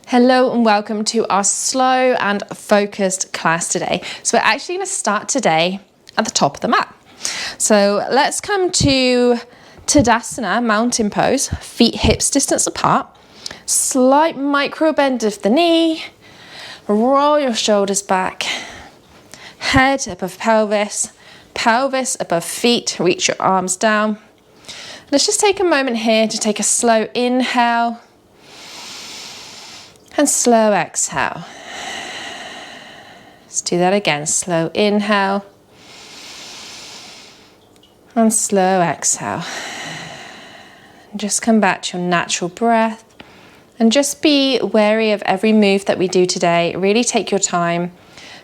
Hello and welcome to our slow and focused class today. So we're actually going to start today at the top of the mat. So let's come to Tadasana, mountain pose, feet hips distance apart, slight micro bend of the knee, roll your shoulders back, head above pelvis, pelvis above feet, reach your arms down. Let's just take a moment here to take a slow inhale and slow exhale. Let's do that again. Slow inhale and slow exhale. And just come back to your natural breath and just be wary of every move that we do today. Really take your time.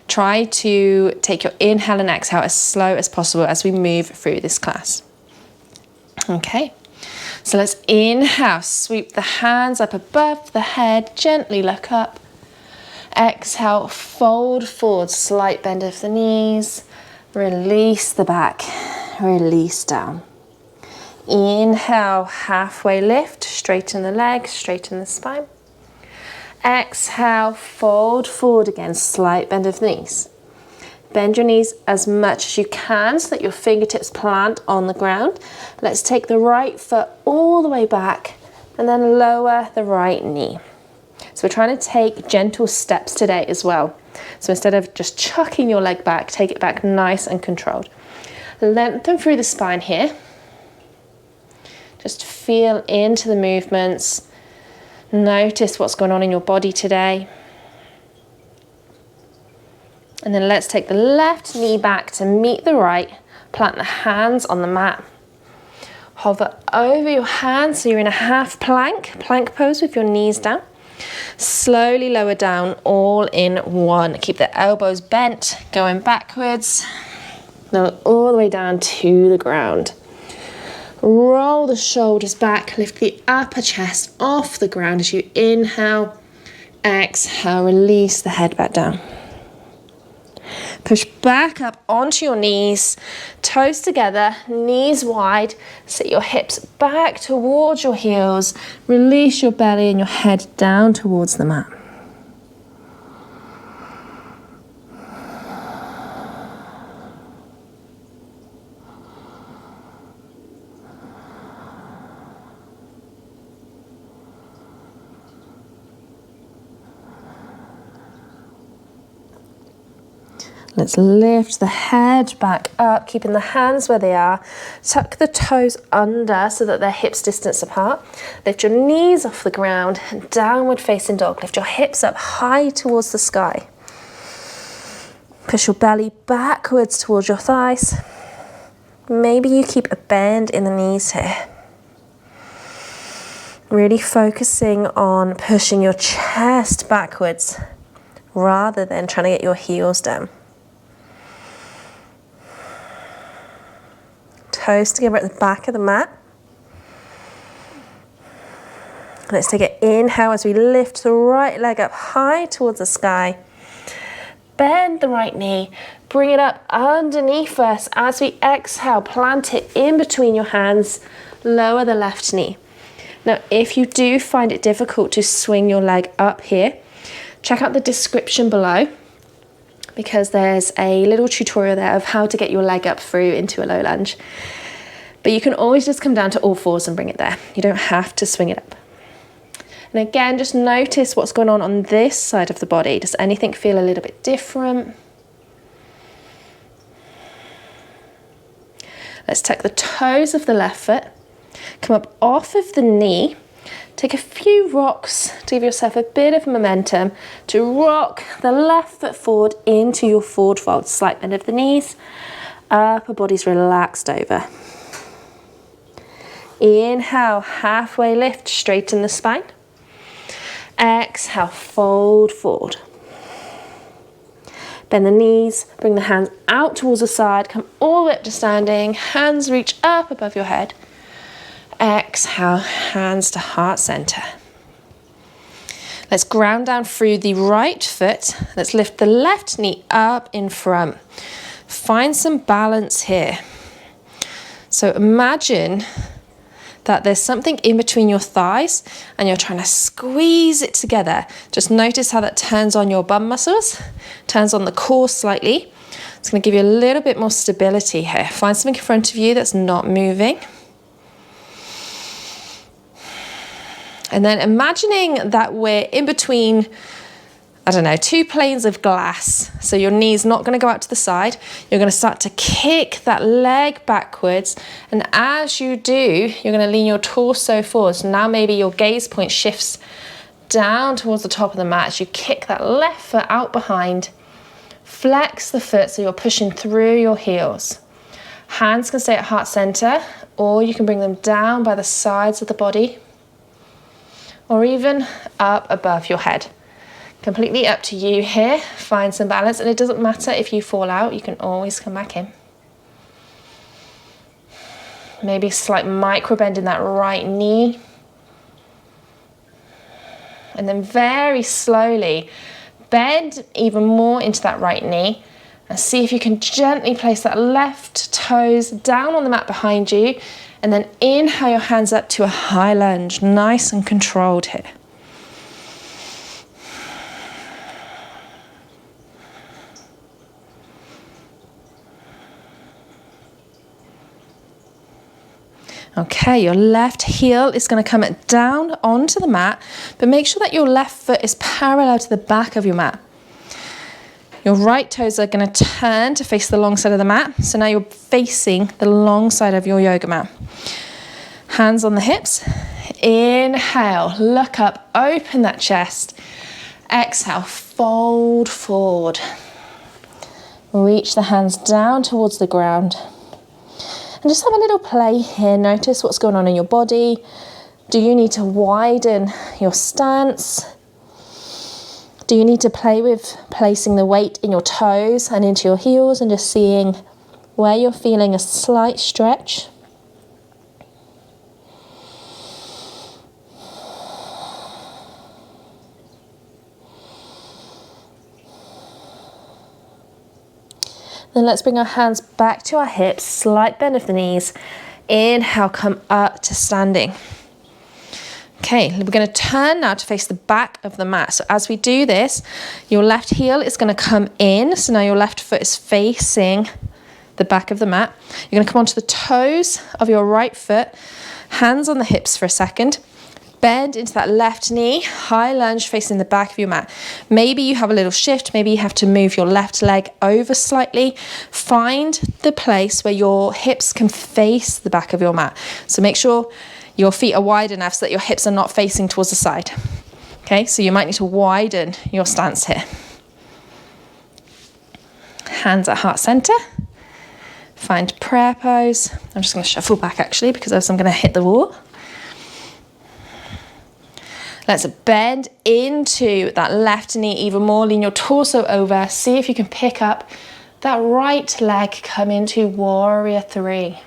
Try to take your inhale and exhale as slow as possible as we move through this class. Okay. So let's inhale, sweep the hands up above the head, gently look up. Exhale, fold forward, slight bend of the knees. Release the back, release down. Inhale, halfway lift, straighten the legs, straighten the spine. Exhale, fold forward again, slight bend of the knees. Bend your knees as much as you can so that your fingertips plant on the ground. Let's take the right foot all the way back and then lower the right knee. So we're trying to take gentle steps today as well. So instead of just chucking your leg back, take it back nice and controlled. Lengthen through the spine here. Just feel into the movements. Notice what's going on in your body today. And then let's take the left knee back to meet the right. Plant the hands on the mat. Hover over your hands so you're in a half plank pose with your knees down. Slowly lower down all in one. Keep the elbows bent, going backwards. Lower all the way down to the ground. Roll the shoulders back, lift the upper chest off the ground as you inhale. Exhale, release the head back down. Push back up onto your knees, toes together, knees wide. Sit your hips back towards your heels. Release your belly and your head down towards the mat. Let's lift the head back up, keeping the hands where they are. Tuck the toes under so that they're hips distance apart. Lift your knees off the ground, downward facing dog. Lift your hips up high towards the sky. Push your belly backwards towards your thighs. Maybe you keep a bend in the knees here. Really focusing on pushing your chest backwards rather than trying to get your heels down. Toes together at the back of the mat. Let's take an inhale as we lift the right leg up high towards the sky. Bend the right knee, bring it up underneath us. As we exhale, plant it in between your hands, lower the left knee. Now, if you do find it difficult to swing your leg up here, check out the description below, because there's a little tutorial there of how to get your leg up through into a low lunge. But you can always just come down to all fours and bring it there. You don't have to swing it up. And again, just notice what's going on this side of the body. Does anything feel a little bit different? Let's tuck the toes of the left foot, come up off of the knee. Take a few rocks to give yourself a bit of momentum to rock the left foot forward into your forward fold. Slight bend of the knees, upper body's relaxed over. Inhale, halfway lift, straighten the spine. Exhale, fold forward. Bend the knees, bring the hands out towards the side, come all the way up to standing, hands reach up above your head. Exhale, hands to heart center. Let's ground down through the right foot. Let's lift the left knee up in front. Find some balance here. So imagine that there's something in between your thighs and you're trying to squeeze it together. Just notice how that turns on your bum muscles, turns on the core slightly. It's going to give you a little bit more stability here. Find something in front of you that's not moving. And then imagining that we're in between, I don't know, two planes of glass. So your knee's not going to go out to the side. You're going to start to kick that leg backwards. And as you do, you're going to lean your torso forward. So now maybe your gaze point shifts down towards the top of the mat as you kick that left foot out behind. Flex the foot so you're pushing through your heels. Hands can stay at heart center, or you can bring them down by the sides of the body, or even up above your head. Completely up to you here. Find some balance, and it doesn't matter if you fall out, you can always come back in. Maybe a slight micro bend in that right knee. And then very slowly bend even more into that right knee, and see if you can gently place that left toes down on the mat behind you, and then inhale your hands up to a high lunge, nice and controlled here. Okay, your left heel is going to come down onto the mat, but make sure that your left foot is parallel to the back of your mat. Your right toes are going to turn to face the long side of the mat. So now you're facing the long side of your yoga mat. Hands on the hips. Inhale, look up, open that chest. Exhale, fold forward. Reach the hands down towards the ground. And just have a little play here. Notice what's going on in your body. Do you need to widen your stance? Do you need to play with placing the weight in your toes and into your heels and just seeing where you're feeling a slight stretch? Then let's bring our hands back to our hips, slight bend of the knees. Inhale, come up to standing. Okay, we're going to turn now to face the back of the mat. So as we do this, your left heel is going to come in. So now your left foot is facing the back of the mat. You're going to come onto the toes of your right foot, hands on the hips for a second. Bend into that left knee, high lunge facing the back of your mat. Maybe you have a little shift, maybe you have to move your left leg over slightly. Find the place where your hips can face the back of your mat. So make sure your feet are wide enough so that your hips are not facing towards the side. Okay, so you might need to widen your stance here. Hands at heart center. Find prayer pose. I'm just going to shuffle back actually because else I'm going to hit the wall. Let's bend into that left knee even more. Lean your torso over. See if you can pick up that right leg. Come into warrior three.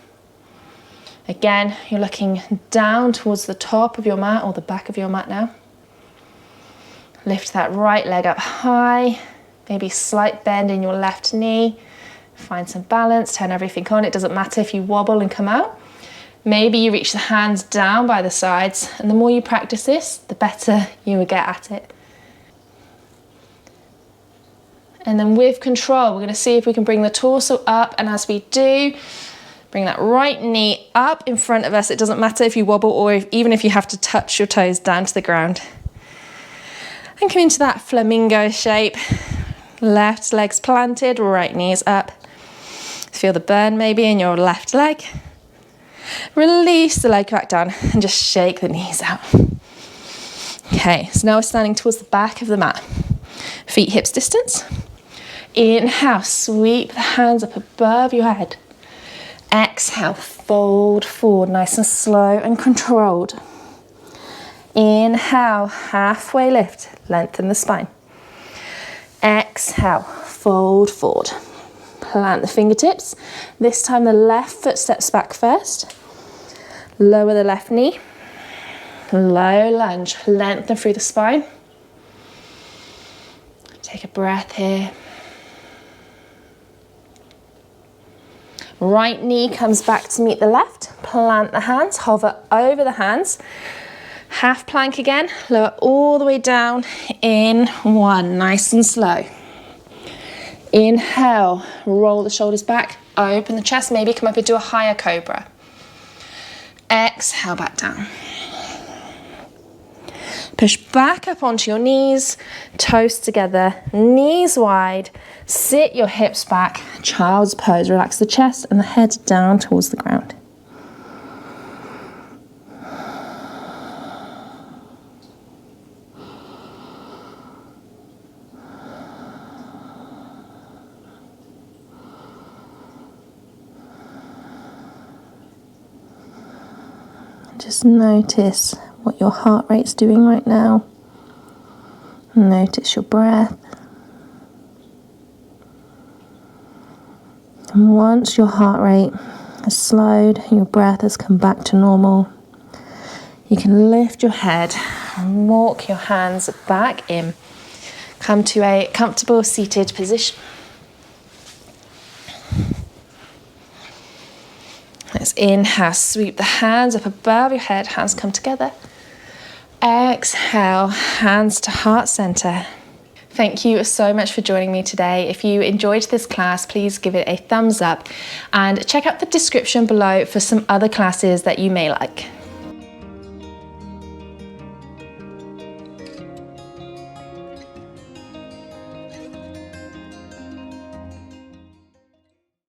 Again, you're looking down towards the top of your mat or the back of your mat now. Lift that right leg up high. Maybe slight bend in your left knee. Find some balance. Turn everything on. It doesn't matter if you wobble and come out. Maybe you reach the hands down by the sides, and the more you practice this, the better you will get at it. And then with control, we're going to see if we can bring the torso up, and as we do, bring that right knee up in front of us. It doesn't matter if you wobble or even if you have to touch your toes down to the ground. And come into that flamingo shape. Left leg's planted, right knee's up. Feel the burn maybe in your left leg. Release the leg back down and just shake the knees out. Okay, so now we're standing towards the back of the mat. Feet hips distance. Inhale, sweep the hands up above your head. Exhale, fold forward, nice and slow and controlled. Inhale, halfway lift, lengthen the spine. Exhale, fold forward. Plant the fingertips. This time the left foot steps back first. Lower the left knee. Low lunge, lengthen through the spine. Take a breath here. Right knee comes back to meet the left. Plant the hands, hover over the hands. Half plank again, lower all the way down in 1, nice and slow. Inhale, roll the shoulders back, open the chest, maybe come up into a higher cobra. Exhale, back down. Push back up onto your knees, toes together, knees wide, sit your hips back, child's pose, relax the chest and the head down towards the ground. Just notice what your heart rate's doing right now. Notice your breath. And once your heart rate has slowed, your breath has come back to normal, you can lift your head and walk your hands back in. Come to a comfortable seated position. Let's inhale, sweep the hands up above your head, hands come together. Exhale, hands to heart center. Thank you so much for joining me today. If you enjoyed this class, please give it a thumbs up and check out the description below for some other classes that you may like.